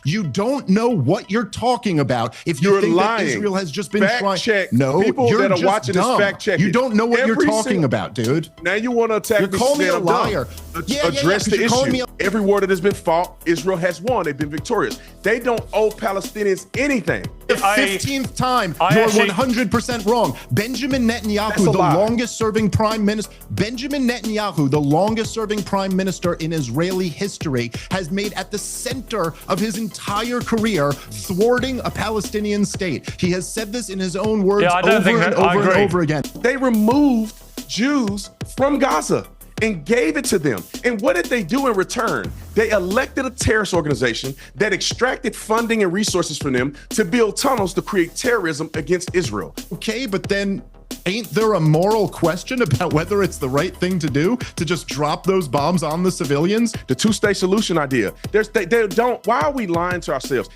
You don't know what you're talking about if you think lying. That Israel has just been trying. Check. No, people you're that are just watching dumb. this fact check. You don't know what you're talking about, dude. Now you want to attack me? You're calling me a liar. Address the issue. Every war that has been fought, Israel has won. They've been victorious. They don't owe Palestinians anything. The 15th time, you're 100% wrong. Benjamin Netanyahu, the longest-serving prime minister, the longest-serving prime minister in Israeli history, has made at the center of his entire career thwarting a Palestinian state. He has said this in his own words over again. They removed Jews from Gaza and gave it to them. And what did they do in return? They elected a terrorist organization that extracted funding and resources from them to build tunnels to create terrorism against Israel. Okay, but then ain't there a moral question about whether it's the right thing to do to just drop those bombs on the civilians? The two-state solution idea. Why are we lying to ourselves?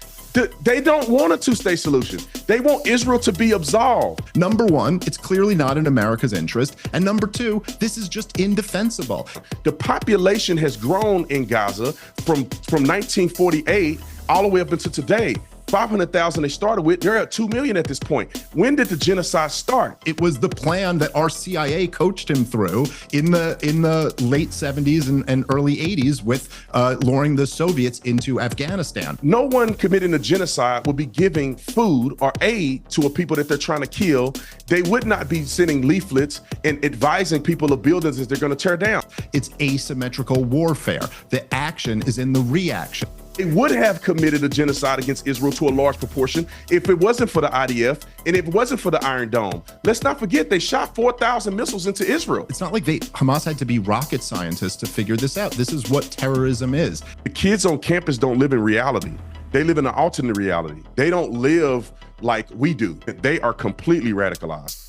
They don't want a two-state solution. They want Israel to be absolved. Number one, it's clearly not in America's interest. And number two, this is just indefensible. The population has grown in Gaza from 1948 all the way up until today. 500,000 they started with, they're at 2 million at this point. When did the genocide start? It was the plan that our CIA coached him through in the late 70s and early 80s with luring the Soviets into Afghanistan. No one committing a genocide will be giving food or aid to a people that they're trying to kill. They would not be sending leaflets and advising people of buildings that they're going to tear down. It's asymmetrical warfare. The action is in the reaction. They would have committed a genocide against Israel to a large proportion if it wasn't for the IDF and if it wasn't for the Iron Dome. Let's not forget they shot 4,000 missiles into Israel. It's not like Hamas had to be rocket scientists to figure this out. This is what terrorism is. The kids on campus don't live in reality. They live in an alternate reality. They don't live like we do. They are completely radicalized.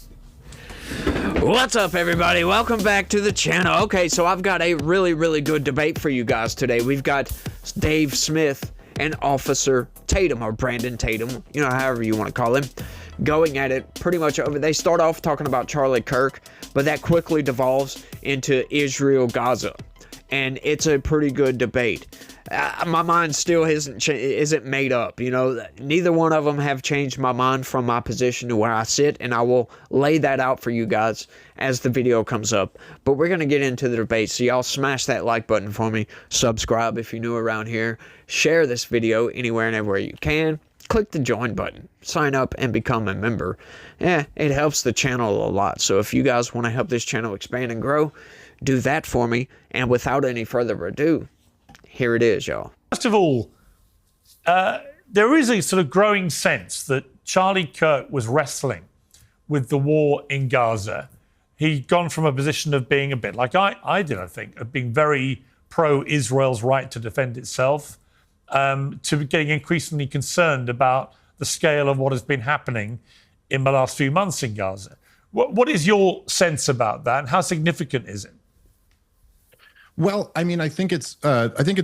What's up, everybody? Welcome back to the channel. Okay, so I've got a really good debate for you guys today. We've got Dave Smith and Officer Tatum, or Brandon Tatum, you know, however you want to call him, going at it pretty much over. They start off talking about Charlie Kirk, but that quickly devolves into Israel, Gaza, and it's a pretty good debate. My mind still isn't made up. You know, neither one of them have changed my mind from my position to where I sit, and I will lay that out for you guys as the video comes up. But we're going to get into the debate, so y'all smash that like button for me, subscribe if you're new around here, share this video anywhere and everywhere you can, click the join button, sign up and become a member. It helps the channel a lot. So if you guys want to help this channel expand and grow, do that for me. And without any further ado, here it is, y'all. First of all, there is a sort of growing sense that Charlie Kirk was wrestling with the war in Gaza. He'd gone from a position of being a bit like I did, I think, of being very pro-Israel's right to defend itself, to getting increasingly concerned about the scale of what has been happening in the last few months in Gaza. What is your sense about that, and how significant is it? Well, I mean, I think it's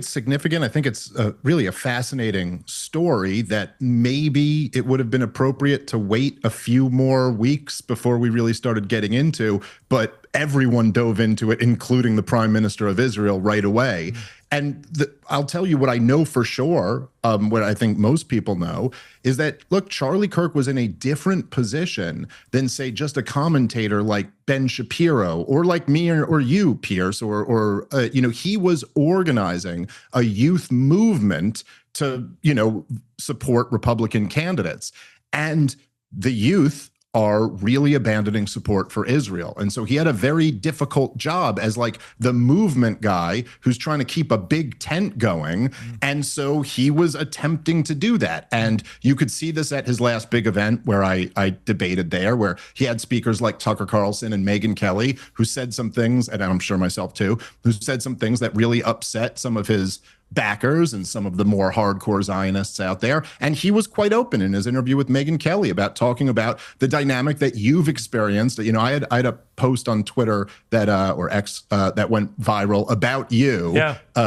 significant. I think it's really a fascinating story that maybe it would have been appropriate to wait a few more weeks before we really started getting into, but everyone dove into it, including the Prime Minister of Israel, right away. And I'll tell you what I know for sure, what I think most people know, is that, look, Charlie Kirk was in a different position than, say, just a commentator like Ben Shapiro or like me or you, Piers, or you know, he was organizing a youth movement to, you know, support Republican candidates. And the youth are really abandoning support for Israel. And so he had a very difficult job as like the movement guy who's trying to keep a big tent going. And so he was attempting to do that. And you could see this at his last big event where I debated there, where he had speakers like Tucker Carlson and Megyn Kelly, who said some things, and I'm sure myself too, who said some things that really upset some of his backers and some of the more hardcore Zionists out there. And he was quite open in his interview with Megyn Kelly about talking about the dynamic that you've experienced. You know, I had a post on Twitter that or X that went viral about you,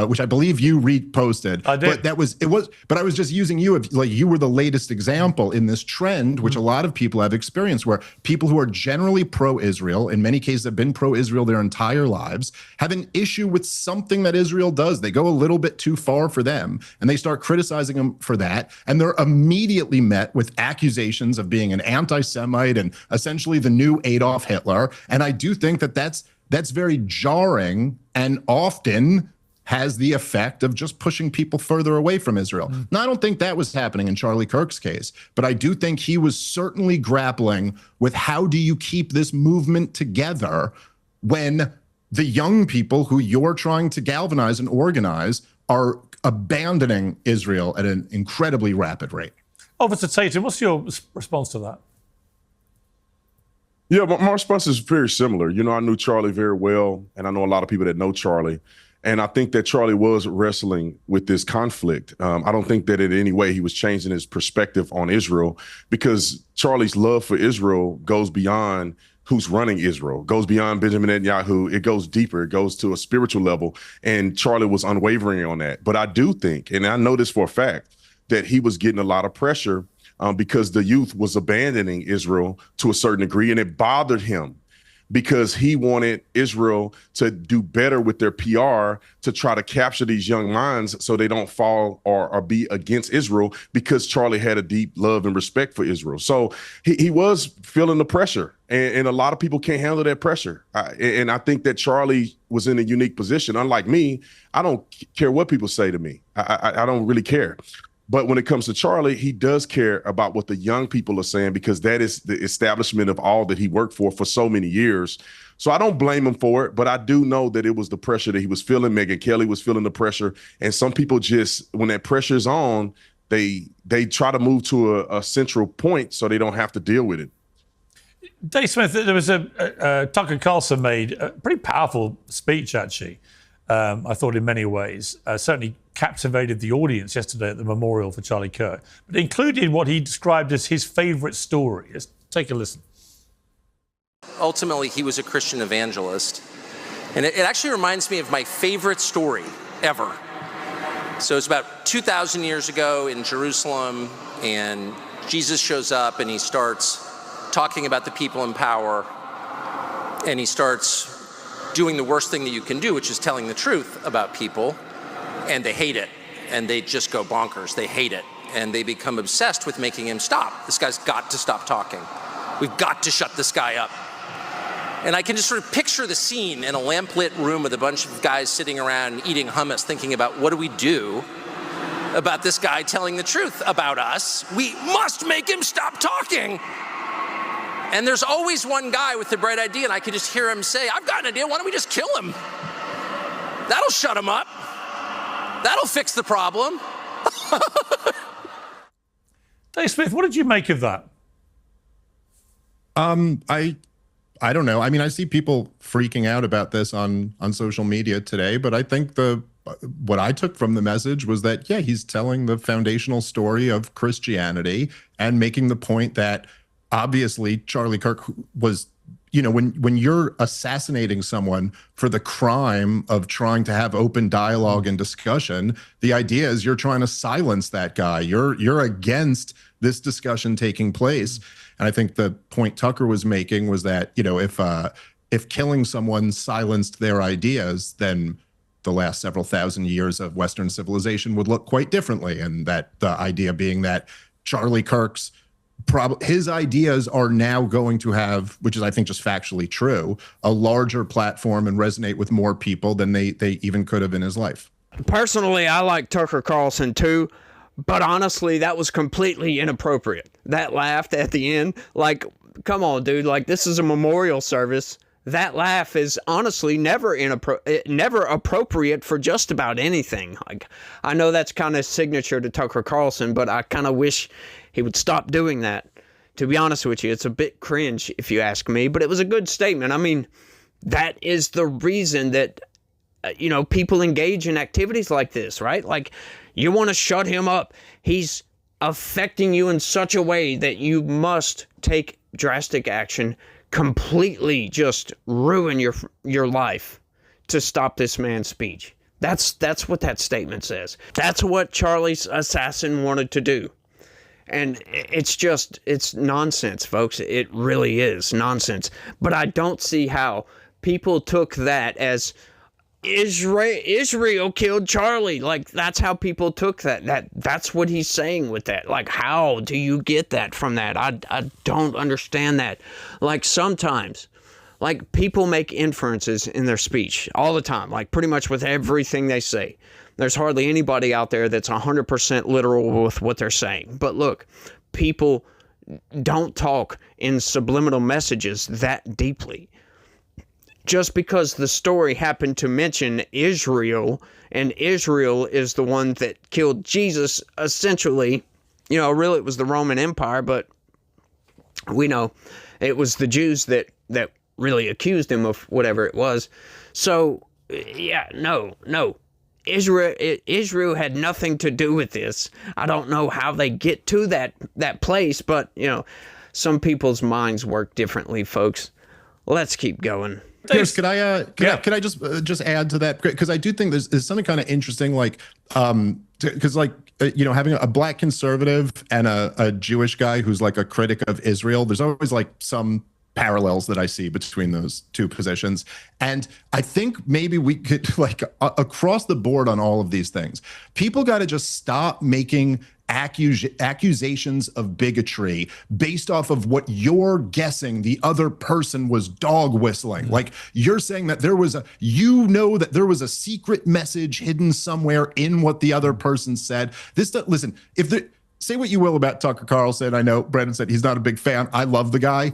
which I believe you reposted. I did. But I was just using you, like you were the latest example in this trend, which a lot of people have experienced, where people who are generally pro-Israel, in many cases have been pro-Israel their entire lives, have an issue with something that Israel does. They go a little bit too too far for them, and they start criticizing him for that, and they're immediately met with accusations of being an anti-Semite and essentially the new Adolf Hitler. And I do think that that's very jarring and often has the effect of just pushing people further away from Israel. Now, I don't think that was happening in Charlie Kirk's case, but I do think he was certainly grappling with how do you keep this movement together when the young people who you're trying to galvanize and organize are abandoning Israel at an incredibly rapid rate. Officer Tatum, what's your response to that? Yeah, but my response is very similar. You know, I knew Charlie very well, and I know a lot of people that know Charlie. And I think that Charlie was wrestling with this conflict. I don't think that in any way he was changing his perspective on Israel, because Charlie's love for Israel goes beyond who's running Israel, goes beyond Benjamin Netanyahu. It goes deeper. It goes to a spiritual level. And Charlie was unwavering on that. But I do think, and I know this for a fact, that he was getting a lot of pressure because the youth was abandoning Israel to a certain degree, and it bothered him, because he wanted Israel to do better with their PR to try to capture these young minds so they don't fall or be against Israel, because Charlie had a deep love and respect for Israel. So he was feeling the pressure, and a lot of people can't handle that pressure. And I think that Charlie was in a unique position. Unlike me, I don't care what people say to me. I don't really care. But when it comes to Charlie, he does care about what the young people are saying, because that is the establishment of all that he worked for so many years. So I don't blame him for it, but I do know that it was the pressure that he was feeling. Megyn Kelly was feeling the pressure. And some people just, when that pressure is on, they try to move to a central point so they don't have to deal with it. Dave Smith, there was Tucker Carlson made a pretty powerful speech, actually. I thought in many ways, certainly captivated the audience yesterday at the memorial for Charlie Kirk, but included what he described as his favorite story. Let's take a listen. Ultimately, he was a Christian evangelist. And it actually reminds me of my favorite story ever. So it's about 2,000 years ago in Jerusalem, and Jesus shows up and he starts talking about the people in power, and he starts doing the worst thing that you can do, which is telling the truth about people, and they hate it, and they just go bonkers. They hate it, and they become obsessed with making him stop. This guy's got to stop talking. We've got to shut this guy up. And I can just sort of picture the scene in a lamplit room with a bunch of guys sitting around eating hummus, thinking about, what do we do about this guy telling the truth about us? We must make him stop talking. And there's always one guy with the bright idea, and I could just hear him say, I've got an idea, why don't we just kill him? That'll shut him up. That'll fix the problem. Dave Smith, what did you make of that? I don't know. I mean, I see people freaking out about this on social media today, but I think what I took from the message was that, yeah, he's telling the foundational story of Christianity and making the point that obviously Charlie Kirk was, you know, when you're assassinating someone for the crime of trying to have open dialogue and discussion, the idea is you're trying to silence that guy. You're against this discussion taking place. And I think the point Tucker was making was that, you know, if killing someone silenced their ideas, then the last several thousand years of Western civilization would look quite differently. And that the idea being that Charlie Kirk's his ideas are now going to have, which is I think just factually true, a larger platform and resonate with more people than they even could have in his life. Personally, I like Tucker Carlson too, but honestly, that was completely inappropriate. That laugh at the end, like, come on, dude, like, this is a memorial service. That laugh is honestly never appropriate for just about anything. Like, I know that's kind of signature to Tucker Carlson, but I kind of wish he would stop doing that. To be honest with you, it's a bit cringe if you ask me, but it was a good statement. I mean, that is the reason that, you know, people engage in activities like this, right? Like, you want to shut him up. He's affecting you in such a way that you must take drastic action, completely just ruin your life to stop this man's speech. That's what that statement says. That's what Charlie's assassin wanted to do. And it's nonsense, folks. It really is nonsense. But I don't see how people took that as Israel killed Charlie. Like, that's how people took that. That's what he's saying with that. Like, how do you get that from that? I don't understand that. Like, sometimes, like, people make inferences in their speech all the time, like pretty much with everything they say. There's hardly anybody out there that's 100% literal with what they're saying. But look, people don't talk in subliminal messages that deeply. Just because the story happened to mention Israel, and Israel is the one that killed Jesus, essentially, you know, really it was the Roman Empire, but we know it was the Jews that really accused him of whatever it was. So, yeah, no. Israel had nothing to do with this. I don't know how they get to that place, but, you know, some people's minds work differently, folks. Let's keep going. Piers, could I just add to that, because I do think there's something kind of interesting, like because you know, having a black conservative and a Jewish guy who's like a critic of Israel, there's always like some parallels that I see between those two positions. And I think maybe we could, like, across the board on all of these things, people got to just stop making accusations of bigotry based off of what you're guessing the other person was dog whistling. Like, you're saying that there was a secret message hidden somewhere in what the other person said. Listen, say what you will about Tucker Carlson. I know Brandon said he's not a big fan. I love the guy.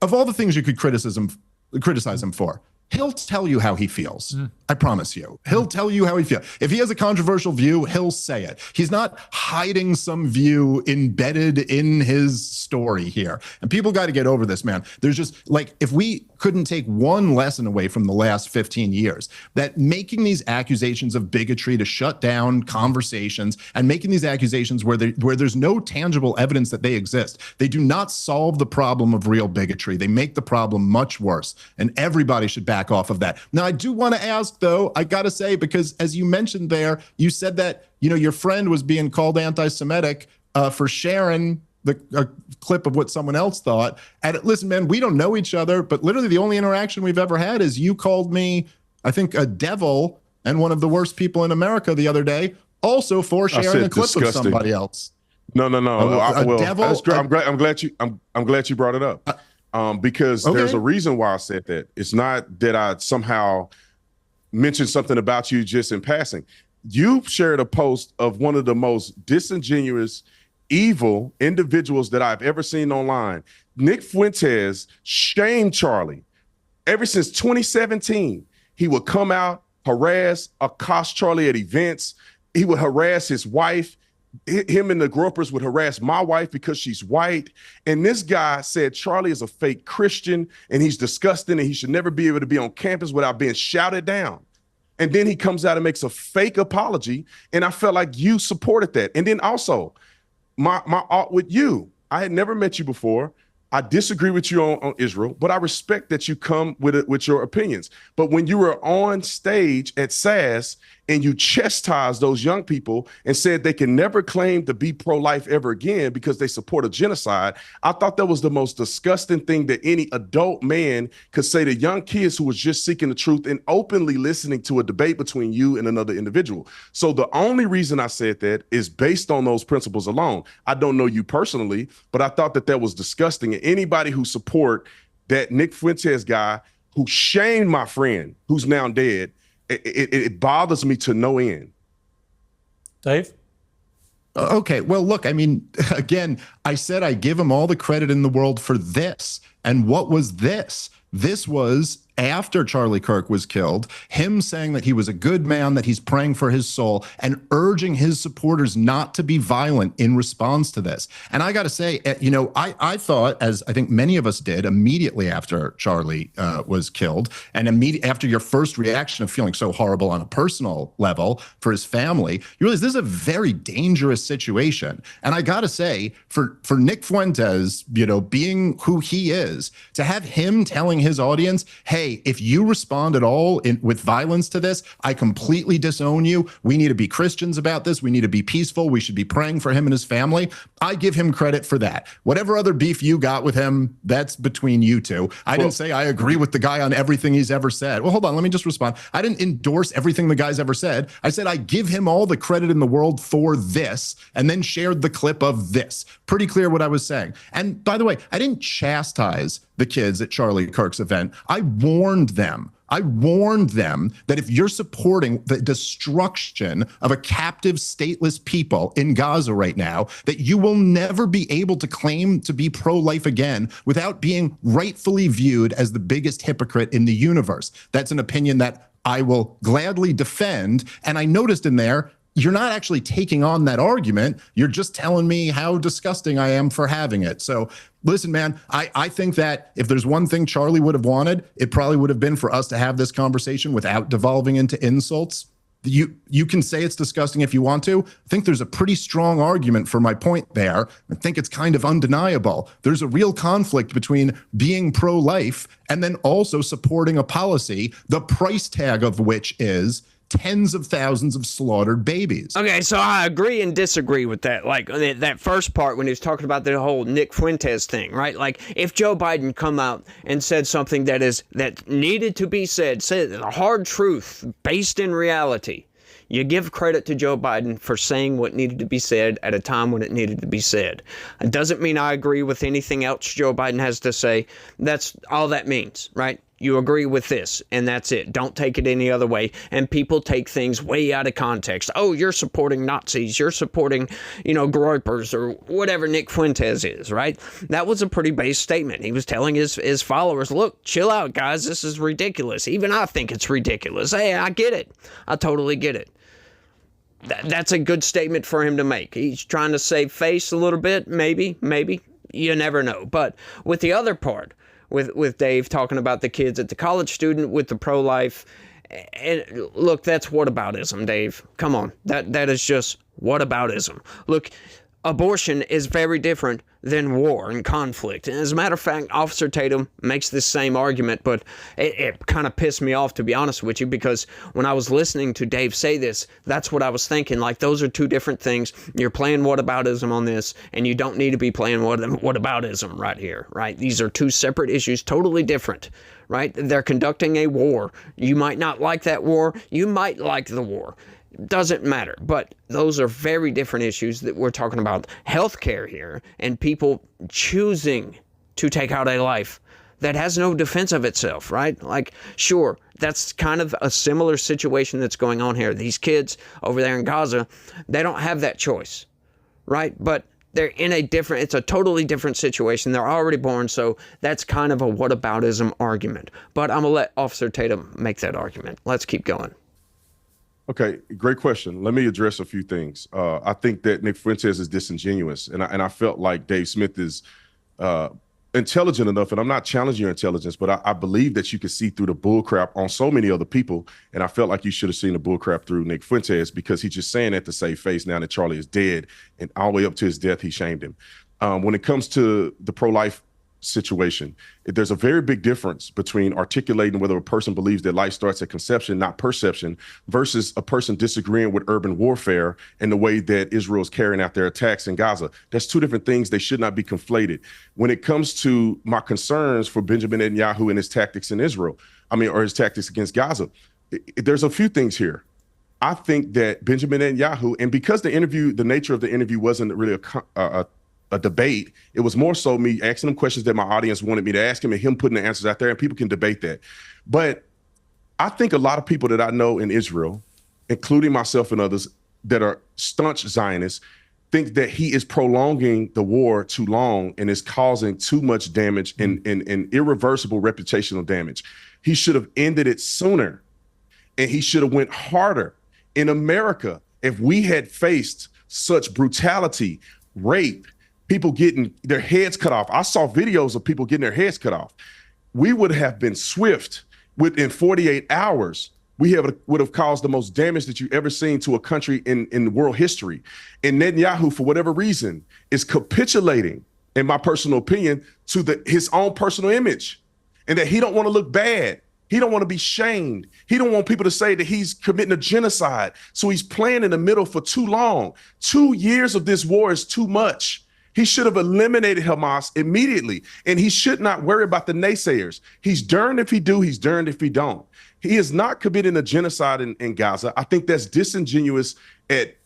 Of all the things you could criticize him for, he'll tell you how he feels. I promise you. He'll tell you how he feels. If he has a controversial view, he'll say it. He's not hiding some view embedded in his story here. And people got to get over this, man. There's just, like, if we couldn't take one lesson away from the last 15 years, that making these accusations of bigotry to shut down conversations and making these accusations where there's no tangible evidence that they exist, they do not solve the problem of real bigotry. They make the problem much worse. And everybody should back off of that. Now, I do want to ask, though, I got to say, because as you mentioned there, you said that, you know, your friend was being called anti-Semitic for sharing a clip of what someone else thought. And listen, man, we don't know each other, but literally the only interaction we've ever had is you called me, I think, a devil and one of the worst people in America the other day, also for sharing a clip disgusting. of somebody else. No. Devil. I'm glad you brought it up. Because there's a reason why I said that. It's not that I somehow mentioned something about you just in passing. You shared a post of one of the most disingenuous, evil individuals that I've ever seen online. Nick Fuentes shamed Charlie. Ever since 2017, he would come out, harass, accost Charlie at events. He would harass his wife. Him and the gropers would harass my wife because she's white. And this guy said Charlie is a fake Christian and he's disgusting and he should never be able to be on campus without being shouted down. And then he comes out and makes a fake apology. And I felt like you supported that. And then also, my art with you, I had never met you before. I disagree with you on Israel, but I respect that you come with your opinions. But when you were on stage at SAS and you chastised those young people and said they can never claim to be pro-life ever again because they support a genocide, I thought that was the most disgusting thing that any adult man could say to young kids who was just seeking the truth and openly listening to a debate between you and another individual. So the only reason I said that is based on those principles alone. I don't know you personally, but I thought that was disgusting. And anybody who support that Nick Fuentes guy who shamed my friend who's now dead, it bothers me to no end. Dave? Okay, well, look, I mean, again, I said I give him all the credit in the world for this. And what was this? This was after Charlie Kirk was killed, him saying that he was a good man, that he's praying for his soul, and urging his supporters not to be violent in response to this. And I got to say, you know, I thought, as I think many of us did, immediately after Charlie was killed, and immediately after your first reaction of feeling so horrible on a personal level for his family, you realize this is a very dangerous situation. And I got to say, for Nick Fuentes, you know, being who he is, to have him telling his audience, hey, hey, if you respond at all with violence to this, I completely disown you. We need to be Christians about this. We need to be peaceful. We should be praying for him and his family. I give him credit for that. Whatever other beef you got with him, that's between you two. I didn't say I agree with the guy on everything he's ever said. Well, hold on. Let me just respond. I didn't endorse everything the guy's ever said. I said I give him all the credit in the world for this, and then shared the clip of this. Pretty clear what I was saying. And by the way, I didn't chastise the kids at Charlie Kirk's event. I warned them. I warned them that if you're supporting the destruction of a captive, stateless people in Gaza right now, that you will never be able to claim to be pro-life again without being rightfully viewed as the biggest hypocrite in the universe. That's an opinion that I will gladly defend. And I noticed in there, you're not actually taking on that argument. You're just telling me how disgusting I am for having it. So listen, man, I think that if there's one thing Charlie would have wanted, it probably would have been for us to have this conversation without devolving into insults. You can say it's disgusting if you want to. I think there's a pretty strong argument for my point there. I think it's kind of undeniable. There's a real conflict between being pro-life and then also supporting a policy, the price tag of which is tens of thousands of slaughtered babies. Okay, so I agree and disagree with that. Like that first part when he was talking about the whole Nick Fuentes thing, right? Like if Joe Biden come out and said something that needed to be said the hard truth based in reality, you give credit to Joe Biden for saying what needed to be said at a time when it needed to be said. It doesn't mean I agree with anything else Joe Biden has to say. That's all that means, right? You agree with this, and that's it. Don't take it any other way. And people take things way out of context. Oh, you're supporting Nazis. You're supporting, Groypers or whatever Nick Fuentes is, right? That was a pretty base statement. He was telling his followers, look, chill out, guys. This is ridiculous. Even I think it's ridiculous. Hey, I get it. I totally get it. That's a good statement for him to make. He's trying to save face a little bit, maybe. You never know. But with the other part, with Dave talking about the kids at the college student with the pro-life, and look, that's whataboutism, Dave. Come on, that is just whataboutism. Look, abortion is very different than war and conflict. And as a matter of fact, Officer Tatum makes this same argument, but it kind of pissed me off, to be honest with you, because when I was listening to Dave say this, that's what I was thinking. Like, those are two different things. You're playing whataboutism on this, and you don't need to be playing whataboutism right here, right? These are two separate issues, totally different, right? They're conducting a war. You might not like that war. You might like the war. Doesn't matter, but those are very different issues that we're talking about. Healthcare here and people choosing to take out a life that has no defense of itself, right? Like, sure, that's kind of a similar situation that's going on here. These kids over there in Gaza, they don't have that choice, right? But they're in it's a totally different situation. They're already born, so that's kind of a whataboutism argument. But I'm going to let Officer Tatum make that argument. Let's keep going. Okay, great question. Let me address a few things. I think that Nick Fuentes is disingenuous, and I felt like Dave Smith is intelligent enough, and I'm not challenging your intelligence, but I believe that you can see through the bullcrap on so many other people, and I felt like you should have seen the bullcrap through Nick Fuentes, because he's just saying that to save face now that Charlie is dead, and all the way up to his death, he shamed him. When it comes to the pro-life situation, there's a very big difference between articulating whether a person believes that life starts at conception, not perception, versus a person disagreeing with urban warfare and the way that Israel is carrying out their attacks in Gaza. That's two different things. They should not be conflated. When it comes to my concerns for Benjamin Netanyahu and his tactics in Israel, or his tactics against Gaza, there's a few things here. I think that Benjamin Netanyahu, and because the nature of the interview wasn't really a debate, it was more so me asking him questions that my audience wanted me to ask him and him putting the answers out there, and people can debate that. But I think a lot of people that I know in Israel, including myself and others that are staunch Zionists, think that he is prolonging the war too long and is causing too much damage and irreversible reputational damage. He should have ended it sooner, and he should have went harder. In America, if we had faced such brutality, rape, people getting their heads cut off. I saw videos of people getting their heads cut off. We would have been swift. Within 48 hours, we would have caused the most damage that you've ever seen to a country in world history. And Netanyahu, for whatever reason, is capitulating, in my personal opinion, to his own personal image, and that he don't want to look bad. He don't want to be shamed. He don't want people to say that he's committing a genocide. So he's playing in the middle for too long. 2 years of this war is too much. He should have eliminated Hamas immediately, and he should not worry about the naysayers. He's darned if he do, he's darned if he don't. He is not committing a genocide in Gaza. I think that's disingenuous at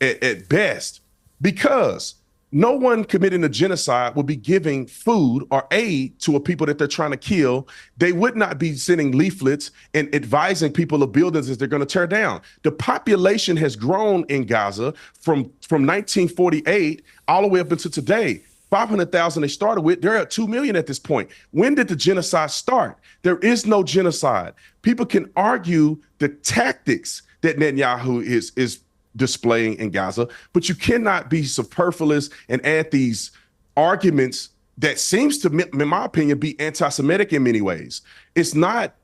best, because no one committing a genocide will be giving food or aid to a people that they're trying to kill. They would not be sending leaflets and advising people of buildings that they're going to tear down. The population has grown in Gaza from 1948 all the way up until today. 500,000 they started with. They're at 2 million at this point. When did the genocide start? There is no genocide. People can argue the tactics that Netanyahu is displaying in Gaza, but you cannot be superfluous and add these arguments that seems to, in my opinion, be anti-Semitic in many ways. It's not,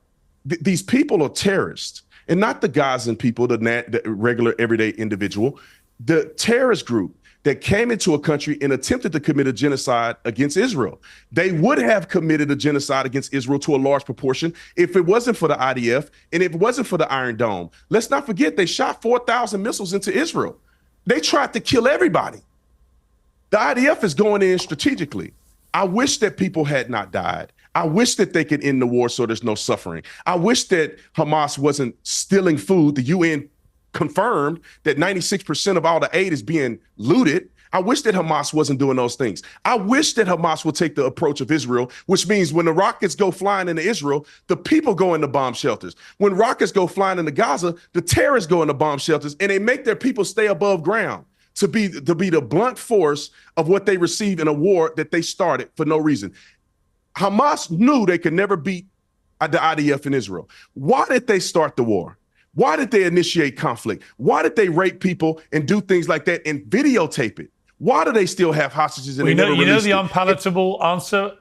these people are terrorists, and not the Gazan people, the regular everyday individual, the terrorist group that came into a country and attempted to commit a genocide against Israel. They would have committed a genocide against Israel to a large proportion if it wasn't for the IDF and if it wasn't for the Iron Dome. Let's not forget, they shot 4,000 missiles into Israel. They tried to kill everybody. The IDF is going in strategically. I wish that people had not died. I wish that they could end the war so there's no suffering. I wish that Hamas wasn't stealing food. The UN confirmed that 96% of all the aid is being looted. I wish that Hamas wasn't doing those things. I wish that Hamas would take the approach of Israel, which means when the rockets go flying into Israel, the people go into bomb shelters. When rockets go flying into Gaza, the terrorists go into bomb shelters, and they make their people stay above ground to be the blunt force of what they receive in a war that they started for no reason. Hamas knew they could never beat the IDF in Israel. Why did they start the war? Why did they initiate conflict? Why did they rape people and do things like that and videotape it? Why do they still have hostages and they never released it? You know the unpalatable answer,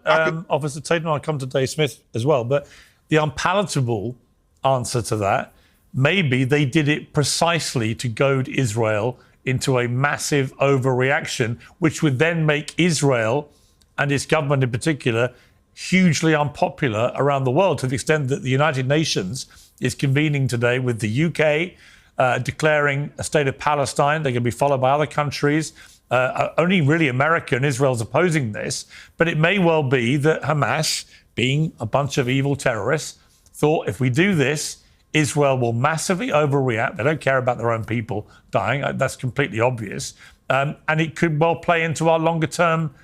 Officer Tatum, I'll come to Dave Smith as well, but the unpalatable answer to that, maybe they did it precisely to goad Israel into a massive overreaction, which would then make Israel and its government in particular hugely unpopular around the world, to the extent that the United Nations is convening today with the UK declaring a state of Palestine. They're going to be followed by other countries. Only really America and Israel's opposing this. But it may well be that Hamas, being a bunch of evil terrorists, thought if we do this, Israel will massively overreact. They don't care about their own people dying. That's completely obvious. And it could well play into our longer term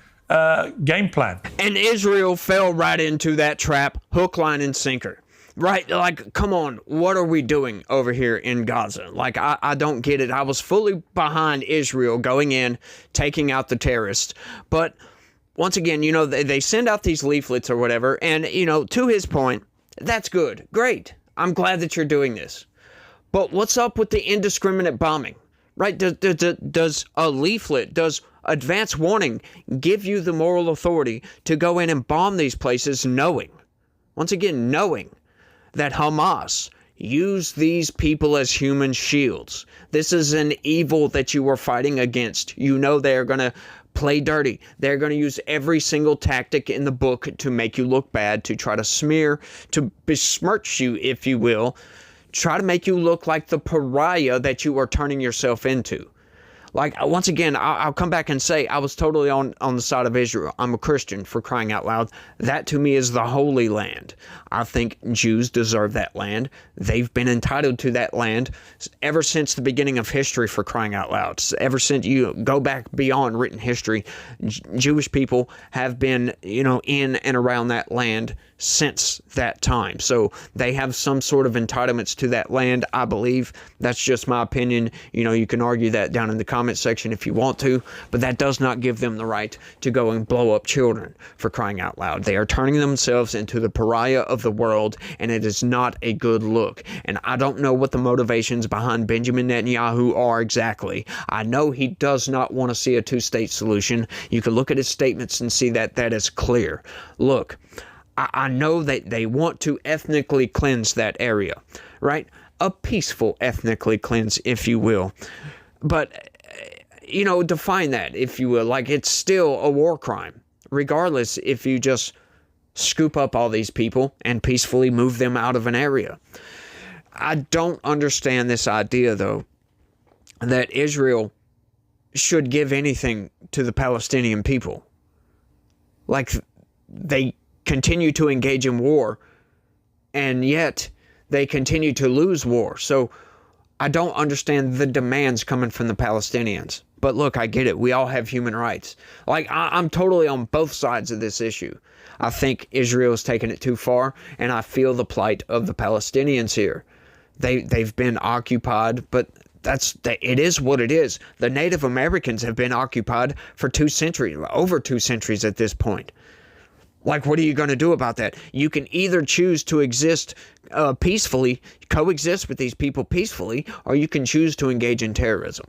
game plan. And Israel fell right into that trap, hook, line, and sinker. Right? Like, come on, what are we doing over here in Gaza? Like, I don't get it. I was fully behind Israel going in, taking out the terrorists. But once again, you know, they send out these leaflets or whatever. And, you know, to his point, that's good. Great. I'm glad that you're doing this. But what's up with the indiscriminate bombing? Right? Does a leaflet, does advance warning give you the moral authority to go in and bomb these places knowing that Hamas used these people as human shields? This is an evil that you are fighting against. You know they're going to play dirty. They're going to use every single tactic in the book to make you look bad, to try to smear, to besmirch you, if you will, try to make you look like the pariah that you are turning yourself into. Like, once again, I'll come back and say I was totally on the side of Israel. I'm a Christian, for crying out loud. That to me is the Holy Land. I think Jews deserve that land. They've been entitled to that land ever since the beginning of history, for crying out loud. Ever since you go back beyond written history, Jewish people have been, you know, in and around that land since that time. So they have some sort of entitlements to that land, I believe. That's just my opinion. You know, you can argue that down in the comment section if you want to, but that does not give them the right to go and blow up children, for crying out loud. They are turning themselves into the pariah of the world, and it is not a good look. And I don't know what the motivations behind Benjamin Netanyahu are exactly. I know he does not want to see a two-state solution. You can look at his statements and see that that is clear. Look, I know that they want to ethnically cleanse that area, right? A peaceful ethnically cleanse, if you will. But, you know, define that, if you will. Like, it's still a war crime, regardless if you just scoop up all these people and peacefully move them out of an area. I don't understand this idea, though, that Israel should give anything to the Palestinian people. Like, they continue to engage in war, and yet they continue to lose war. So I don't understand the demands coming from the Palestinians. But look, I get it. We all have human rights. Like, I'm totally on both sides of this issue. I think Israel's taken it too far, and I feel the plight of the Palestinians here. They've been occupied, but it is what it is. The Native Americans have been occupied for 2 centuries, over 2 centuries at this point. Like, what are you going to do about that? You can either choose to exist peacefully, coexist with these people peacefully, or you can choose to engage in terrorism.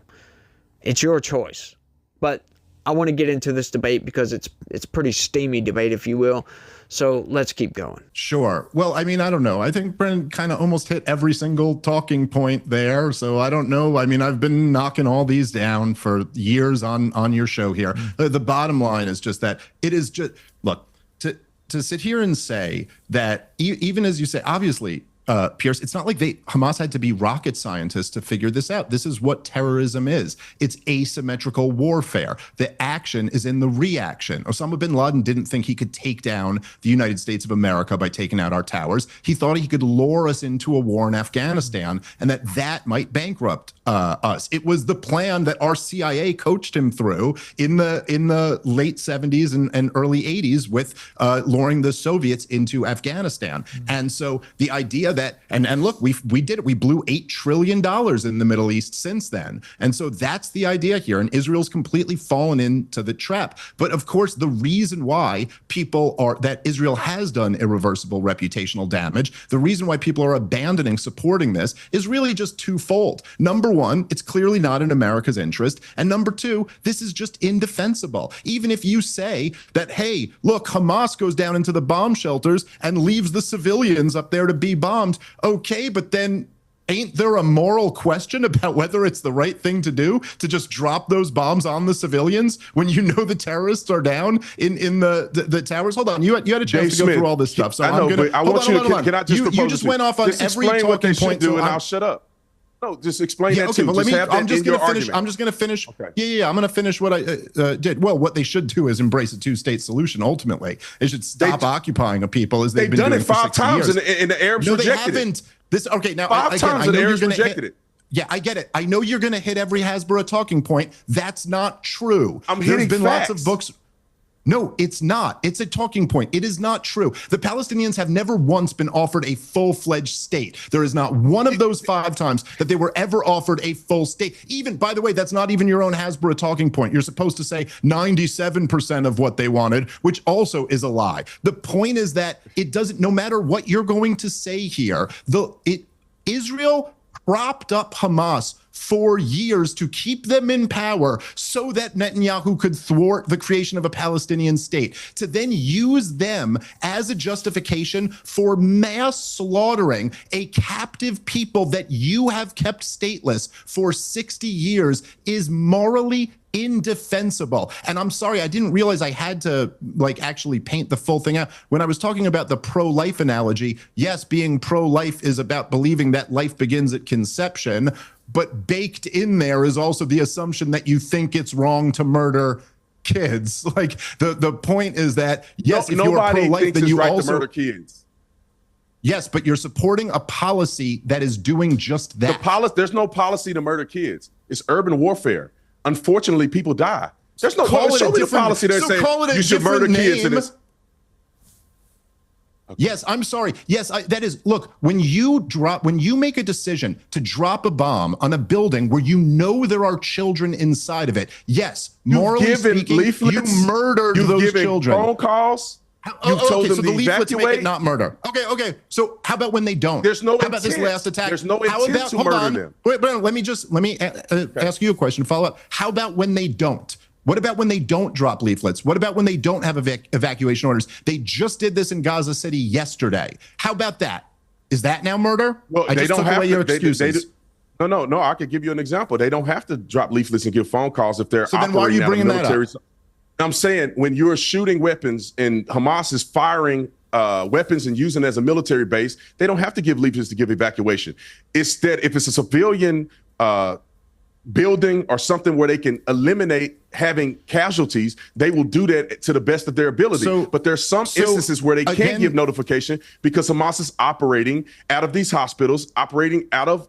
It's your choice. But I want to get into this debate because it's pretty steamy debate, if you will. So let's keep going. Sure. Well, I mean, I don't know. I think Brennan kind of almost hit every single talking point there. So I don't know. I mean, I've been knocking all these down for years on your show here. The bottom line is just that it is just, look, to sit here and say that even as you say, obviously, Piers, it's not like Hamas had to be rocket scientists to figure this out. This is what terrorism is. It's asymmetrical warfare. The action is in the reaction. Osama bin Laden didn't think he could take down the United States of America by taking out our towers. He thought he could lure us into a war in Afghanistan and that might bankrupt us. It was the plan that our CIA coached him through in the late 70s and early 80s with luring the Soviets into Afghanistan. And so the idea that, and look, we did it. We blew $8 trillion in the Middle East since then. And so that's the idea here. And Israel's completely fallen into the trap. But of course, the reason why that Israel has done irreversible reputational damage, the reason why people are abandoning supporting this is really just twofold. Number one, it's clearly not in America's interest. And number two, this is just indefensible. Even if you say that, hey, look, Hamas goes down into the bomb shelters and leaves the civilians up there to be bombed. Okay, but then ain't there a moral question about whether it's the right thing to do to just drop those bombs on the civilians when you know the terrorists are down in the towers? Hold on, you had a chance to go through all this stuff. So I know, but I want you to. Can I just propose? You just went off on every talking point, and I'll shut up. No, just explain that okay, too. But let me. I'm just going to finish. Argument. I'm just going to finish. Okay. Yeah. I'm going to finish what I did. Well, what they should do is embrace a 2-state solution. Ultimately, they should stop occupying a people as they've been done doing it 5 times, years. and the Arabs rejected it. No, they haven't. Okay, now 5 times and the Arabs rejected it. Yeah, I get it. I know you're going to hit every Hasbro talking point. That's not true. There's been facts. lots of books. No, it's not. It's a talking point. It is not true. The Palestinians have never once been offered a full-fledged state. There is not one of those 5 times that they were ever offered a full state. Even, by the way, that's not even your own Hasbro talking point. You're supposed to say 97% of what they wanted, which also is a lie. The point is that it doesn't, no matter what you're going to say here, Israel propped up Hamas for years to keep them in power so that Netanyahu could thwart the creation of a Palestinian state, to then use them as a justification for mass slaughtering a captive people that you have kept stateless for 60 years is morally indefensible. And I'm sorry, I didn't realize I had to actually paint the full thing out. When I was talking about the pro-life analogy, yes, being pro-life is about believing that life begins at conception, but baked in there is also the assumption that you think it's wrong to murder kids. Like the point is that yes, if you're pro-life, then you right also to murder kids. Yes, but you're supporting a policy that is doing just that. There's no policy to murder kids. It's urban warfare. Unfortunately, people die. There's no show me the policy that says you should murder kids in this. Okay. Yes, I'm sorry. Yes, that is. Look, when you make a decision to drop a bomb on a building where you know there are children inside of it, yes, morally speaking, you murdered those children. Phone calls. You've told them so to the leaflets evacuate. make it not murder. Okay. So how about when they don't? There's no How about this last attack? There's no intent to murder them. Wait, let me ask you a question. Follow up. How about when they don't? What about when they don't drop leaflets? What about when they don't have evacuation orders? They just did this in Gaza City yesterday. How about that? Is that now murder? Well, I just took away your excuses. No. I could give you an example. They don't have to drop leaflets and give phone calls if they're so then why are you bringing that up? I'm saying when you're shooting weapons and Hamas is firing weapons and using it as a military base, they don't have to give leaflets to give evacuation. Instead, if it's a civilian building or something where they can eliminate having casualties, they will do that to the best of their ability. But there's some instances where they can't give notification because Hamas is operating out of these hospitals, operating out of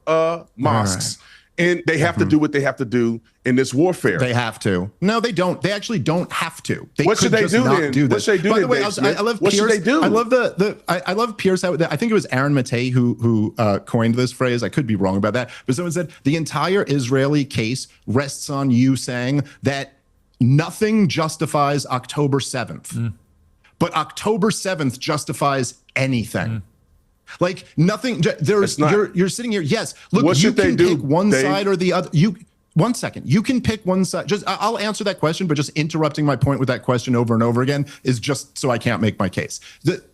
mosques. Right. And they have to do what they have to do in this warfare. They have to. No, they don't. They actually don't have to. They what should they do then? What should they do? By the way, I love Piers. Should they do? I love I love Piers. I think it was Aaron Matei who coined this phrase. I could be wrong about that, but someone said the entire Israeli case rests on you saying that nothing justifies October 7th, but October 7th justifies anything. Like nothing. There's you're sitting here. Yes, look. What you can do, pick one Dave? side or the other. One second. You can pick one side. Just I'll answer that question, but just interrupting my point with that question over and over again is just so I can't make my case.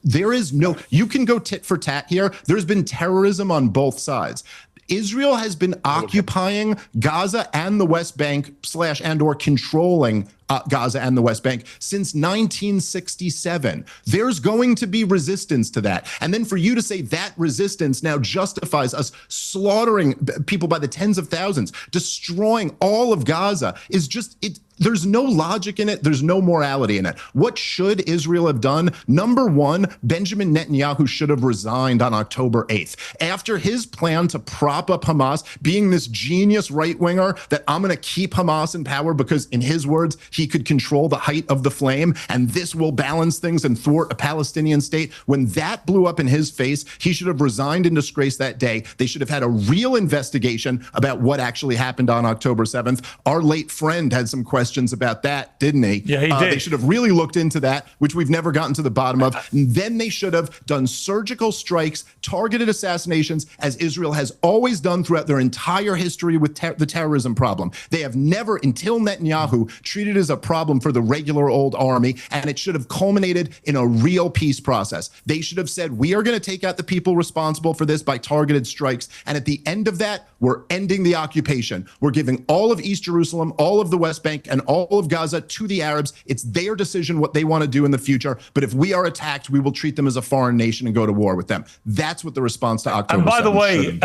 There is no. You can go tit for tat here. There's been terrorism on both sides. Israel has been occupying Gaza and the West Bank / and or controlling Gaza and the West Bank since 1967. There's going to be resistance to that. And then for you to say that resistance now justifies us slaughtering people by the tens of thousands, destroying all of Gaza is just, there's no logic in it. There's no morality in it. What should Israel have done? Number one, Benjamin Netanyahu should have resigned on October 8th. After his plan to prop up Hamas, being this genius right-winger that I'm going to keep Hamas in power because, in his words, he could control the height of the flame and this will balance things and thwart a Palestinian state. When that blew up in his face, he should have resigned in disgrace that day. They should have had a real investigation about what actually happened on October 7th. Our late friend had some questions about that, didn't he? Yeah, he did. They should have really looked into that, which we've never gotten to the bottom of. And then they should have done surgical strikes, targeted assassinations, as Israel has always done throughout their entire history with the terrorism problem. They have never, until Netanyahu, treated it as a problem for the regular old army, and it should have culminated in a real peace process. They should have said, we are going to take out the people responsible for this by targeted strikes. And at the end of that, we're ending the occupation. We're giving all of East Jerusalem, all of the West Bank, and all of Gaza to the Arabs. It's their decision what they want to do in the future. But if we are attacked, we will treat them as a foreign nation and go to war with them. That's what the response to October 7th. And by the way,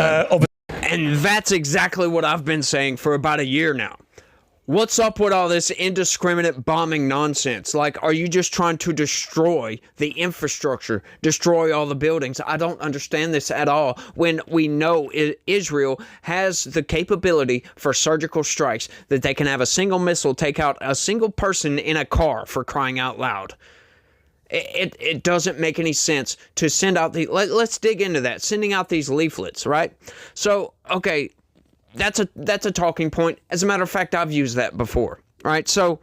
and that's exactly what I've been saying for about a year now. What's up with all this indiscriminate bombing nonsense? Like, are you just trying to destroy the infrastructure, destroy all the buildings? I don't understand this at all when we know Israel has the capability for surgical strikes, that they can have a single missile take out a single person in a car, for crying out loud. It doesn't make any sense to send out the... Let's dig into that. Sending out these leaflets, right? So, okay... That's a talking point. As a matter of fact, I've used that before, right? So,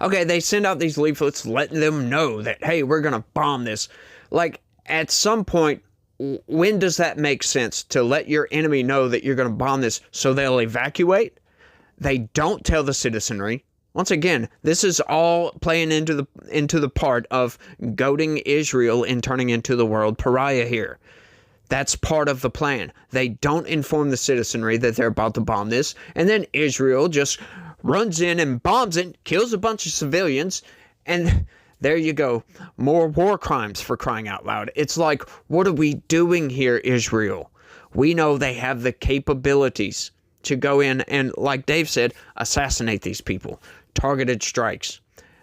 okay, they send out these leaflets letting them know that, hey, we're going to bomb this. Like, at some point, when does that make sense to let your enemy know that you're going to bomb this so they'll evacuate? They don't tell the citizenry. Once again, this is all playing into the part of goading Israel and turning into the world pariah here. That's part of the plan. They don't inform the citizenry that they're about to bomb this, and then Israel just runs in and bombs it, kills a bunch of civilians, and there you go. More war crimes, for crying out loud. It's like, what are we doing here, Israel? We know they have the capabilities to go in and, like Dave said, assassinate these people. Targeted strikes.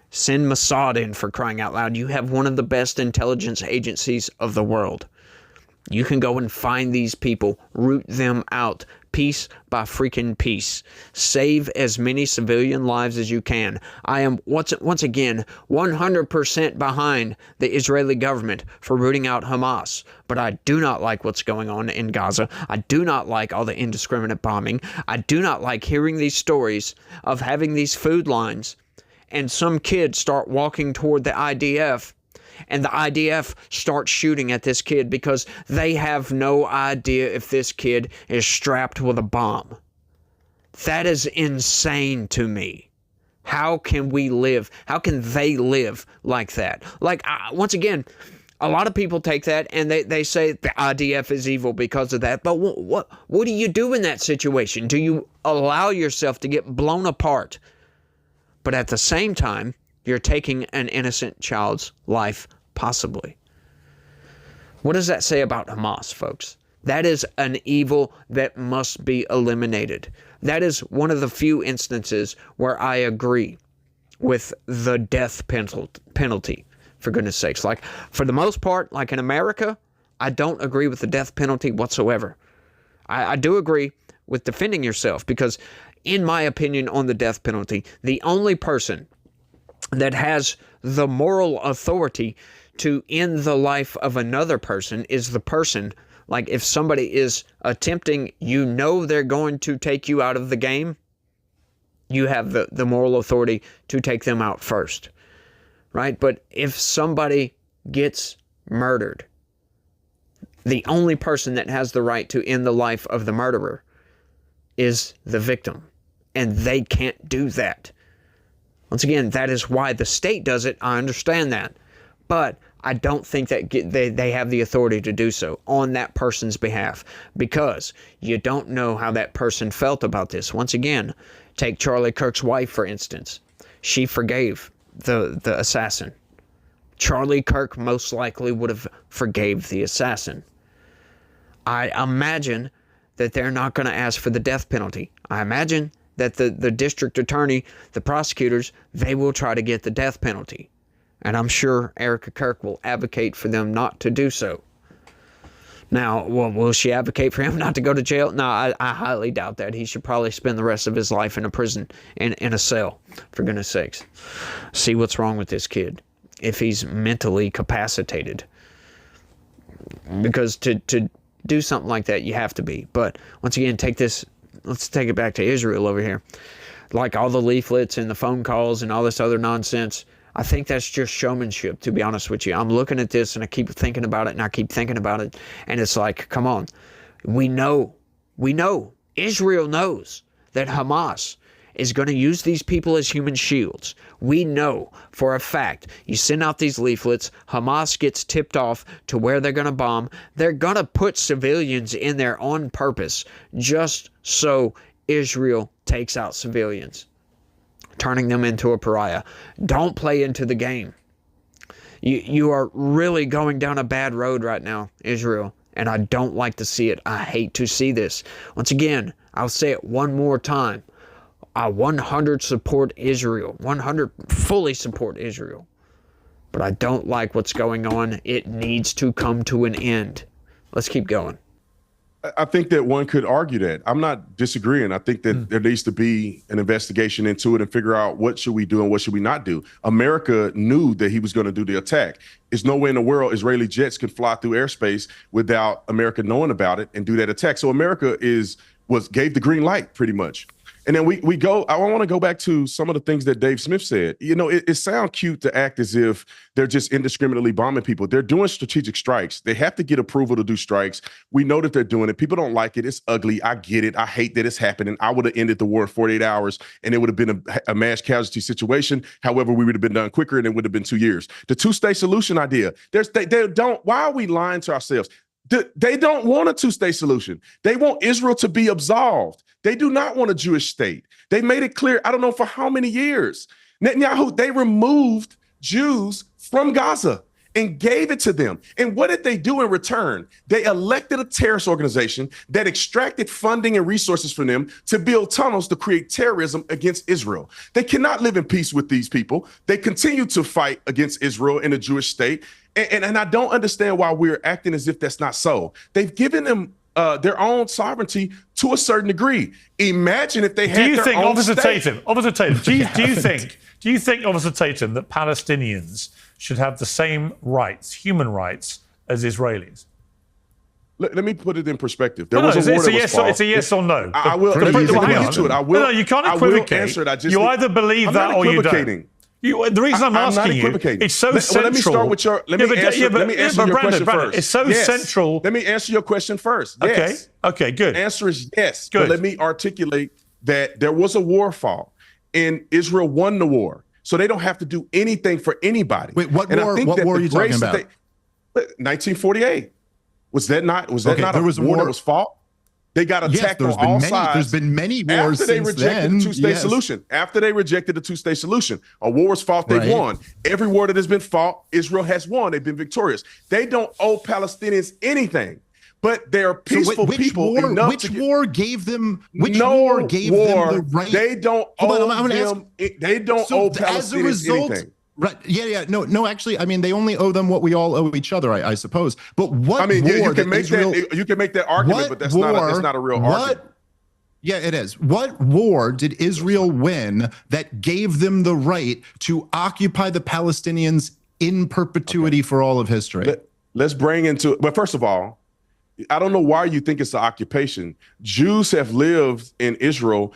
Send Mossad in, for crying out loud. You have one of the best intelligence agencies of the world. You can go and find these people, root them out, piece by freaking piece. Save as many civilian lives as you can. I am, once again, 100% behind the Israeli government for rooting out Hamas. But I do not like what's going on in Gaza. I do not like all the indiscriminate bombing. I do not like hearing these stories of having these food lines and some kids start walking toward the IDF, and the IDF starts shooting at this kid because they have no idea if this kid is strapped with a bomb. That is insane to me. How can we live? How can they live like that? Like, once again, a lot of people take that and they say the IDF is evil because of that. But what do you do in that situation? Do you allow yourself to get blown apart? But at the same time, you're taking an innocent child's life possibly. What does that say about Hamas, folks? That is an evil that must be eliminated. That is one of the few instances where I agree with the death penalty, for goodness sakes. Like, for the most part, like in America, I don't agree with the death penalty whatsoever. I do agree with defending yourself because, in my opinion, on the death penalty, the only person that has the moral authority to end the life of another person is the person. Like, if somebody is attempting, they're going to take you out of the game, you have the moral authority to take them out first, right? But if somebody gets murdered, the only person that has the right to end the life of the murderer is the victim, and they can't do that. Once again, that is why the state does it. I understand that. But I don't think that they have the authority to do so on that person's behalf, because you don't know how that person felt about this. Once again, take Charlie Kirk's wife, for instance. She forgave the assassin. Charlie Kirk most likely would have forgave the assassin. I imagine that they're not going to ask for the death penalty. I imagine that the district attorney, the prosecutors, they will try to get the death penalty. And I'm sure Erica Kirk will advocate for them not to do so. Now, will she advocate for him not to go to jail? No, I highly doubt that. He should probably spend the rest of his life in a prison, in a cell, for goodness sakes. See what's wrong with this kid, if he's mentally capacitated. Because to do something like that, you have to be. But once again, let's take it back to Israel over here. Like all the leaflets and the phone calls and all this other nonsense, I think that's just showmanship, to be honest with you. I'm looking at this and I keep thinking about it and I keep thinking about it. And it's like, come on. We know, Israel knows that Hamas is going to use these people as human shields. We know for a fact. You send out these leaflets, Hamas gets tipped off to where they're going to bomb. They're going to put civilians in there on purpose just so Israel takes out civilians, turning them into a pariah. Don't play into the game. You are really going down a bad road right now, Israel, and I don't like to see it. I hate to see this. Once again, I'll say it one more time. I 100 support Israel, 100 fully support Israel, but I don't like what's going on. It needs to come to an end. Let's keep going. I think that one could argue that. I'm not disagreeing. I think that there needs to be an investigation into it and figure out what should we do and what should we not do. America knew that he was going to do the attack. There's no way in the world Israeli jets could fly through airspace without America knowing about it and do that attack. So America gave the green light pretty much. And then we go, I want to go back to some of the things that Dave Smith said. You know, it sounds cute to act as if they're just indiscriminately bombing people. They're doing strategic strikes. They have to get approval to do strikes. We know that they're doing it. People don't like it. It's ugly. I get it. I hate that it's happening. I would have ended the war in 48 hours and it would have been a mass casualty situation. However, we would have been done quicker and it would have been 2 years. The two-state solution idea, why are we lying to ourselves? They don't want a two-state solution. They want Israel to be absolved. They do not want a Jewish state. They made it clear, I don't know for how many years. Netanyahu, they removed Jews from Gaza and gave it to them. And what did they do in return? They elected a terrorist organization that extracted funding and resources from them to build tunnels to create terrorism against Israel. They cannot live in peace with these people. They continue to fight against Israel and the Jewish state. And I don't understand why we're acting as if that's not so. They've given them their own sovereignty to a certain degree. Imagine if they had their own Officer state. Tatum, do you think, Officer Tatum, that Palestinians should have the same rights, human rights, as Israelis? Let me put it in perspective. There was a war that was fought. It's a yes or no. I will. Let me get to it. I will. No, you can't equivocate. I will answer it. You either believe that or you don't. The reason I'm asking you, it's so central. Let me start with your. Let me answer your question first. It's so central. Let me answer your question first. Yes. Okay. Good. Answer is yes. Good. But let me articulate that there was a war fought, and Israel won the war, so they don't have to do anything for anybody. Wait, what war? What war are you talking about? 1948. Was that not? Was that not a war that was fought? They got attacked on all sides. There's been many wars after they since rejected then. the two-state solution. After they rejected the two-state solution, a war was fought, they won. Every war that has been fought, Israel has won. They've been victorious. They don't owe Palestinians anything, but they're peaceful people. Which war gave them? Which war gave them the right? They don't owe them. They don't owe Palestinians anything. Right. Yeah. No, actually, I mean, they only owe them what we all owe each other, I suppose. But what war you can make that argument, but that's not a real argument. Yeah, it is. What war did Israel win that gave them the right to occupy the Palestinians in perpetuity for all of history? Let's bring into, but first of all, I don't know why you think it's an occupation. Jews have lived in Israel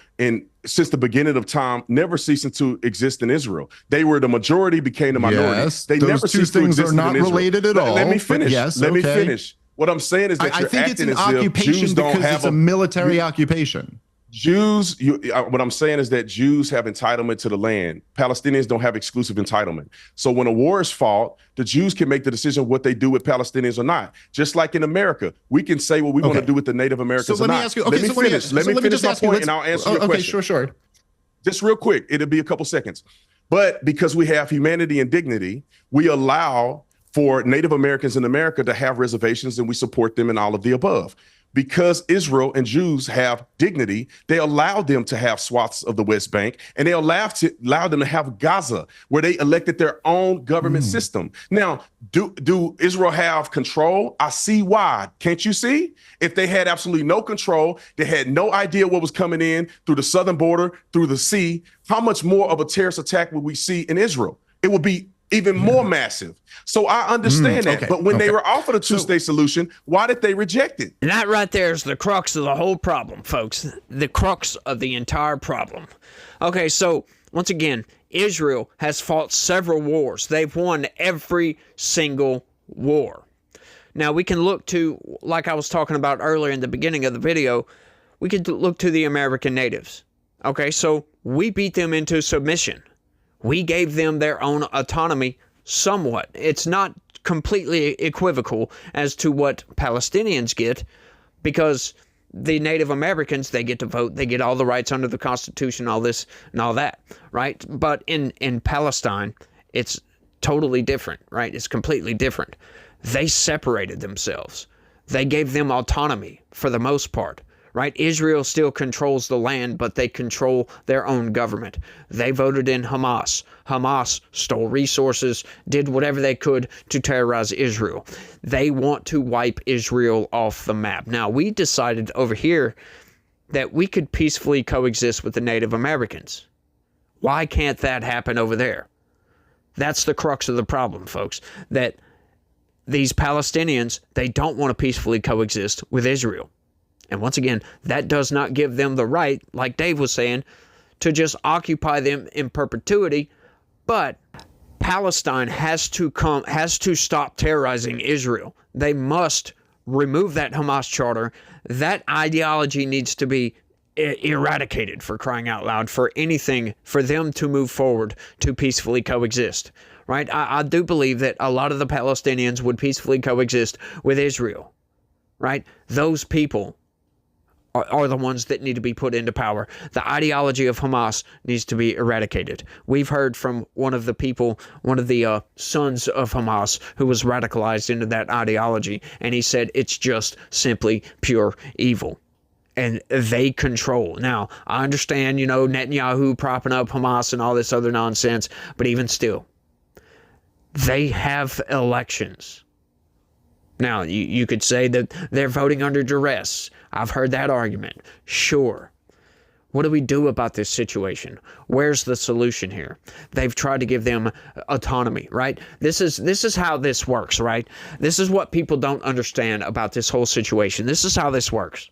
since the beginning of time, never ceasing to exist in Israel. They were the majority, became the minority. Yes, they those never two ceased to things exist are not in Israel. related at all. Let me finish. Let me finish. What I'm saying is that I you're think it's acting an as if occupation Jews don't because have it's a military occupation. What I'm saying is that Jews have entitlement to the land. Palestinians don't have exclusive entitlement. So when a war is fought, the Jews can make the decision what they do with Palestinians or not. Just like in America, we can say what we want to do with the Native Americans or not. Ask you, let me finish my point and I'll answer your question. Sure. Just real quick, it'll be a couple seconds. But because we have humanity and dignity, we allow for Native Americans in America to have reservations and we support them in all of the above. Because Israel and Jews have dignity, they allowed them to have swaths of the West Bank, and they allowed them to have Gaza, where they elected their own government system. Now, do Israel have control? I see why. Can't you see? If they had absolutely no control, they had no idea what was coming in through the southern border, through the sea, how much more of a terrorist attack would we see in Israel? It would be even more massive. So I understand that. But when they were offered a two-state solution, why did they reject it? And that right there is the crux of the whole problem, folks. The crux of the entire problem. Okay, so once again, Israel has fought several wars. They've won every single war. Now, we can look to, like I was talking about earlier in the beginning of the video, we could look to the American natives. Okay, so we beat them into submission. We gave them their own autonomy somewhat. It's not completely equivocal as to what Palestinians get, because the Native Americans, they get to vote, they get all the rights under the Constitution, all this and all that, right? But in Palestine, it's totally different, right? It's completely different. They separated themselves. They gave them autonomy for the most part. Right? Israel still controls the land, but they control their own government. They voted in Hamas. Hamas stole resources, did whatever they could to terrorize Israel. They want to wipe Israel off the map. Now, we decided over here that we could peacefully coexist with the Native Americans. Why can't that happen over there? That's the crux of the problem, folks. That these Palestinians, they don't want to peacefully coexist with Israel. And once again, that does not give them the right, like Dave was saying, to just occupy them in perpetuity. But Palestine has to stop terrorizing Israel. They must remove that Hamas charter. That ideology needs to be eradicated, for crying out loud, for anything, for them to move forward to peacefully coexist. Right? I do believe that a lot of the Palestinians would peacefully coexist with Israel. Right? Those people are the ones that need to be put into power. The ideology of Hamas needs to be eradicated. We've heard from one of the people, one of the sons of Hamas, who was radicalized into that ideology, and he said it's just simply pure evil. And they control. Now, I understand, Netanyahu propping up Hamas and all this other nonsense, but even still, they have elections. Now, you could say that they're voting under duress. I've heard that argument. Sure. What do we do about this situation? Where's the solution here? They've tried to give them autonomy, right? This is how this works, right? This is what people don't understand about this whole situation. This is how this works.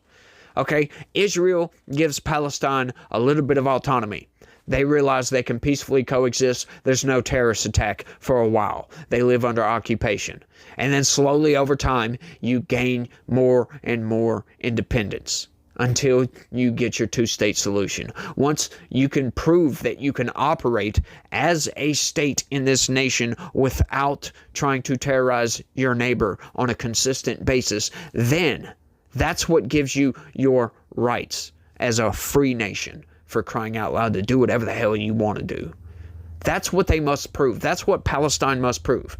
Okay? Israel gives Palestine a little bit of autonomy. They realize they can peacefully coexist. There's no terrorist attack for a while. They live under occupation. And then slowly over time, you gain more and more independence until you get your two-state solution. Once you can prove that you can operate as a state in this nation without trying to terrorize your neighbor on a consistent basis, then That's what gives you your rights as a free nation, for crying out loud, to do whatever the hell you want to do. That's what they must prove. That's what Palestine must prove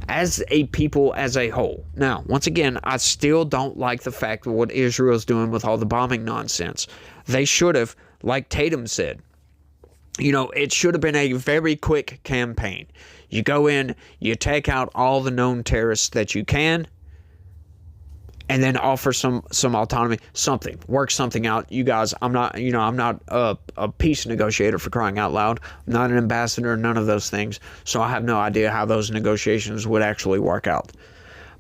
as a people as a whole. Now, once again, I still don't like the fact of what Israel's doing with all the bombing nonsense. They should have, like Tatum said, it should have been a very quick campaign. You go in, you take out all the known terrorists that you can, and then offer some autonomy, something, work something out. You guys, I'm not a peace negotiator, for crying out loud. I'm not an ambassador, none of those things. So I have no idea how those negotiations would actually work out.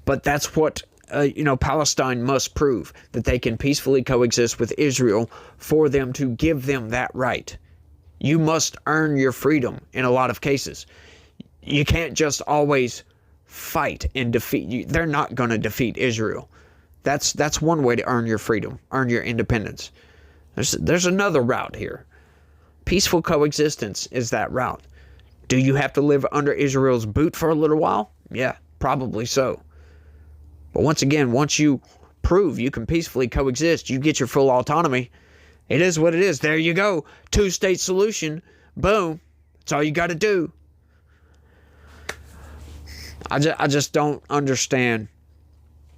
But that's what, Palestine must prove, that they can peacefully coexist with Israel for them to give them that right. You must earn your freedom in a lot of cases. You can't just always fight and defeat you. They're not going to defeat Israel. That's one way to earn your freedom, earn your independence. There's another route here. Peaceful coexistence is that route. Do you have to live under Israel's boot for a little while? Yeah, probably so. But once again, once you prove you can peacefully coexist, you get your full autonomy. It is what it is. There you go. Two-state solution. Boom. That's all you got to do. I just don't understand.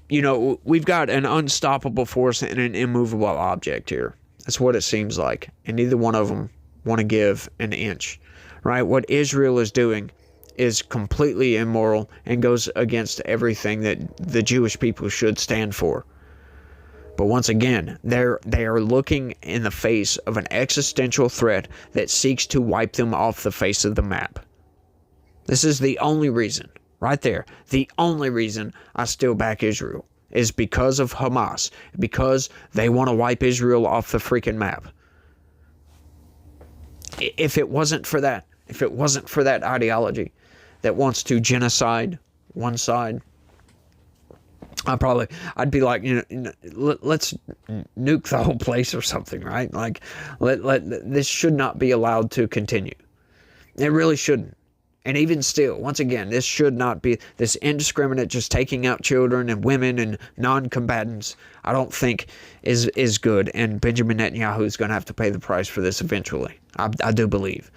We've got an unstoppable force and an immovable object here. That's what it seems like. And neither one of them want to give an inch, right? What Israel is doing is completely immoral and goes against everything that the Jewish people should stand for. But once again, they are looking in the face of an existential threat that seeks to wipe them off the face of the map. This is the only reason. Right there. The only reason I still back Israel is because of Hamas. Because they want to wipe Israel off the freaking map. If it wasn't for that ideology that wants to genocide one side, I'd be like, let's nuke the whole place or something, right? Like, this should not be allowed to continue. It really shouldn't. And even still, once again, this should not be this indiscriminate just taking out children and women and non-combatants. I don't think is good. And Benjamin Netanyahu is going to have to pay the price for this eventually. I do believe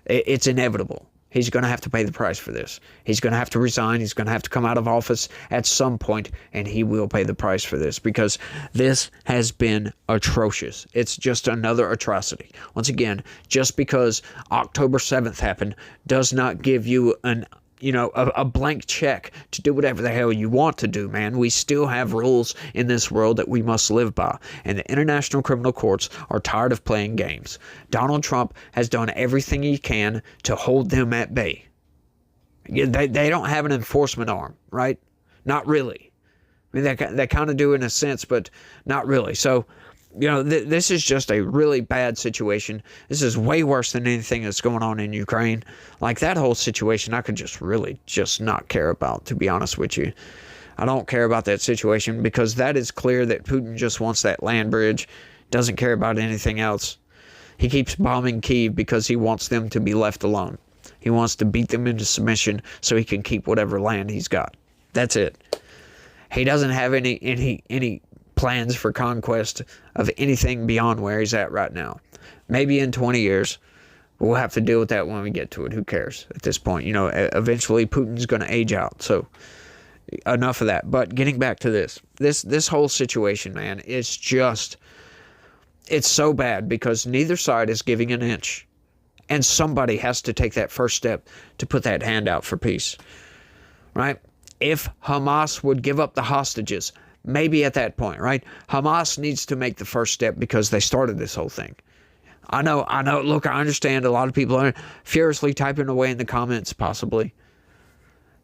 it's inevitable. He's going to have to pay the price for this. He's going to have to resign. He's going to have to come out of office at some point, and he will pay the price for this, because this has been atrocious. It's just another atrocity. Once again, just because October 7th happened does not give you a blank check to do whatever the hell you want to do, man. We still have rules in this world that we must live by, and the international criminal courts are tired of playing games. Donald Trump has done everything he can to hold them at bay. They don't have an enforcement arm, right? Not really. I mean, they kind of do in a sense, but not really. So, this is just a really bad situation. This is way worse than anything that's going on in Ukraine. Like, that whole situation, I could just really just not care about, to be honest with you. I don't care about that situation, because that is clear that Putin just wants that land bridge, doesn't care about anything else. He keeps bombing Kyiv because he wants them to be left alone. He wants to beat them into submission so he can keep whatever land he's got. That's it. He doesn't have any plans for conquest of anything beyond where he's at right now. Maybe in 20 years, we'll have to deal with that when we get to it. Who cares at this point? Eventually Putin's going to age out. So enough of that. But getting back to this whole situation, man, it's so bad because neither side is giving an inch. And somebody has to take that first step to put that hand out for peace. Right? If Hamas would give up the hostages, maybe at that point, right? Hamas needs to make the first step because they started this whole thing. I know. Look, I understand a lot of people are furiously typing away in the comments, possibly,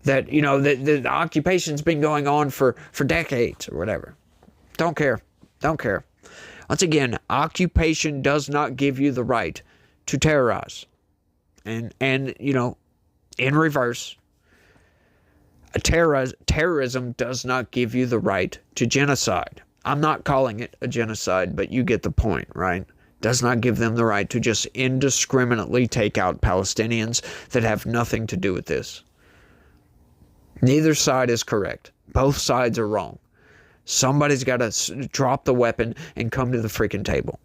that, the occupation's been going on for decades or whatever. Don't care. Once again, occupation does not give you the right to terrorize. And in reverse, terrorism does not give you the right to genocide. I'm not calling it a genocide, but you get the point, right? Does not give them the right to just indiscriminately take out Palestinians that have nothing to do with this. Neither side is correct. Both sides are wrong. Somebody's got to drop the weapon and come to the freaking table.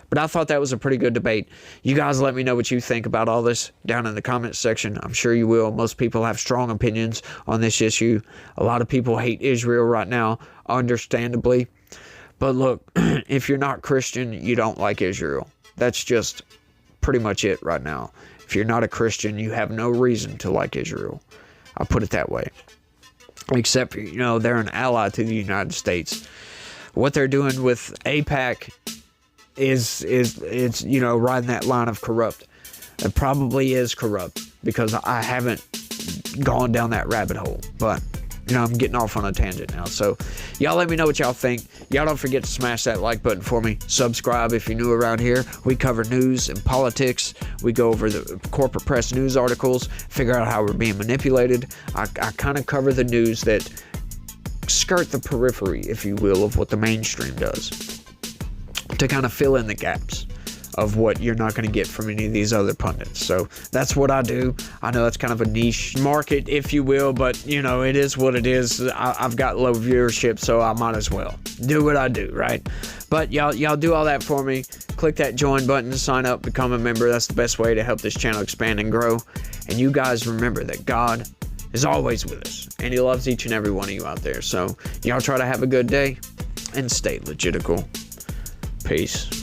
But I thought that was a pretty good debate. You guys let me know what you think about all this down in the comments section. I'm sure you will. Most people have strong opinions on this issue. A lot of people hate Israel right now, understandably. But look, if you're not Christian, you don't like Israel. That's just pretty much it right now. If you're not a Christian, you have no reason to like Israel. I'll put it that way. Except, they're an ally to the United States. What they're doing with AIPAC is riding that line of corrupt. It probably is corrupt because I haven't gone down that rabbit hole. But, I'm getting off on a tangent now. So, y'all let me know what y'all think. Y'all don't forget to smash that like button for me. Subscribe if you're new around here. We cover news and politics. We go over the corporate press news articles, figure out how we're being manipulated. I kind of cover the news that skirt the periphery, if you will, of what the mainstream does, to kind of fill in the gaps of what you're not going to get from any of these other pundits. So that's what I do. I know that's kind of a niche market, if you will, but it is what it is. I've got low viewership, so I might as well do what I do, right? But y'all do all that for me. Click that join button to sign up, become a member. That's the best way to help this channel expand and grow. And you guys remember that God is always with us, and he loves each and every one of you out there. So y'all try to have a good day and stay legitical. Peace.